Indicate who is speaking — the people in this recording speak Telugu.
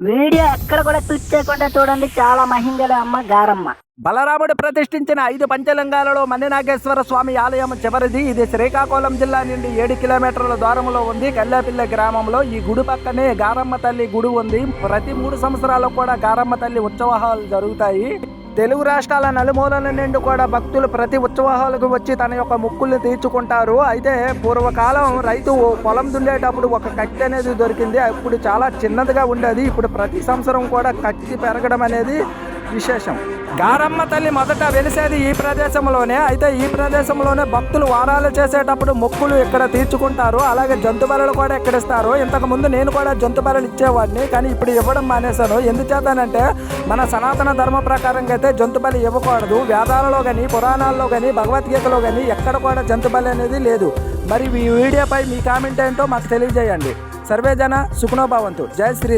Speaker 1: వీడియో ఎక్కడ కూడా క్లిక్ చేయకుండా చూడండి. చాలా మహింగల అమ్మ గారమ్మ.
Speaker 2: బలరాముడు ప్రతిష్ఠించిన 5 పంచలింగాలలో మణినాగేశ్వర స్వామి ఆలయం చివరిది. ఇది శ్రీకాకుళం జిల్లా నుండి 7 కిలోమీటర్ల దూరంలో ఉంది. కల్లాపిల్ల గ్రామంలో ఈ గుడి పక్కనే గారమ్మ తల్లి గుడి ఉంది. ప్రతి 3 సంవత్సరాలకు కూడా గారమ్మ తల్లి ఉత్సవాలు జరుగుతాయి. తెలుగు రాష్ట్రాల నలుమూలల నుండి కూడా భక్తులు ప్రతి ఉత్సవాలకు వచ్చి తన యొక్క మొక్కుల్ని తీర్చుకుంటారు. అయితే పూర్వకాలం రైతు పొలం దున్నేటప్పుడు ఒక కత్తి అనేది దొరికింది. అప్పుడు చాలా చిన్నదిగా ఉండేది. ఇప్పుడు ప్రతి సంవత్సరం కూడా కత్తి పెరగడం అనేది విశేషం. గారమ్మ తల్లి మొదట వెలిసేది ఈ ప్రదేశంలోనే. అయితే ఈ ప్రదేశంలోనే భక్తులు వారాలు చేసేటప్పుడు మొక్కులు ఇక్కడ తీర్చుకుంటారు. అలాగే జంతు బలులు కూడా ఇక్కడ ఇస్తారు. ఇంతకు ముందు నేను కూడా జంతు బలులు ఇచ్చేవాడిని, కానీ ఇప్పుడు ఇవ్వడం మానేశాను. ఎందుచేతనంటే మన సనాతన ధర్మ ప్రకారంగా అయితే జంతు బలి ఇవ్వకూడదు. వేదాలలో కానీ పురాణాల్లో కానీ భగవద్గీతలో కానీ ఎక్కడ కూడా జంతు బలి అనేది లేదు. మరి ఈ వీడియోపై మీ కామెంట్ ఏంటో మాకు తెలియజేయండి. సర్వేజన సుఖనో భవంతు. జై శ్రీ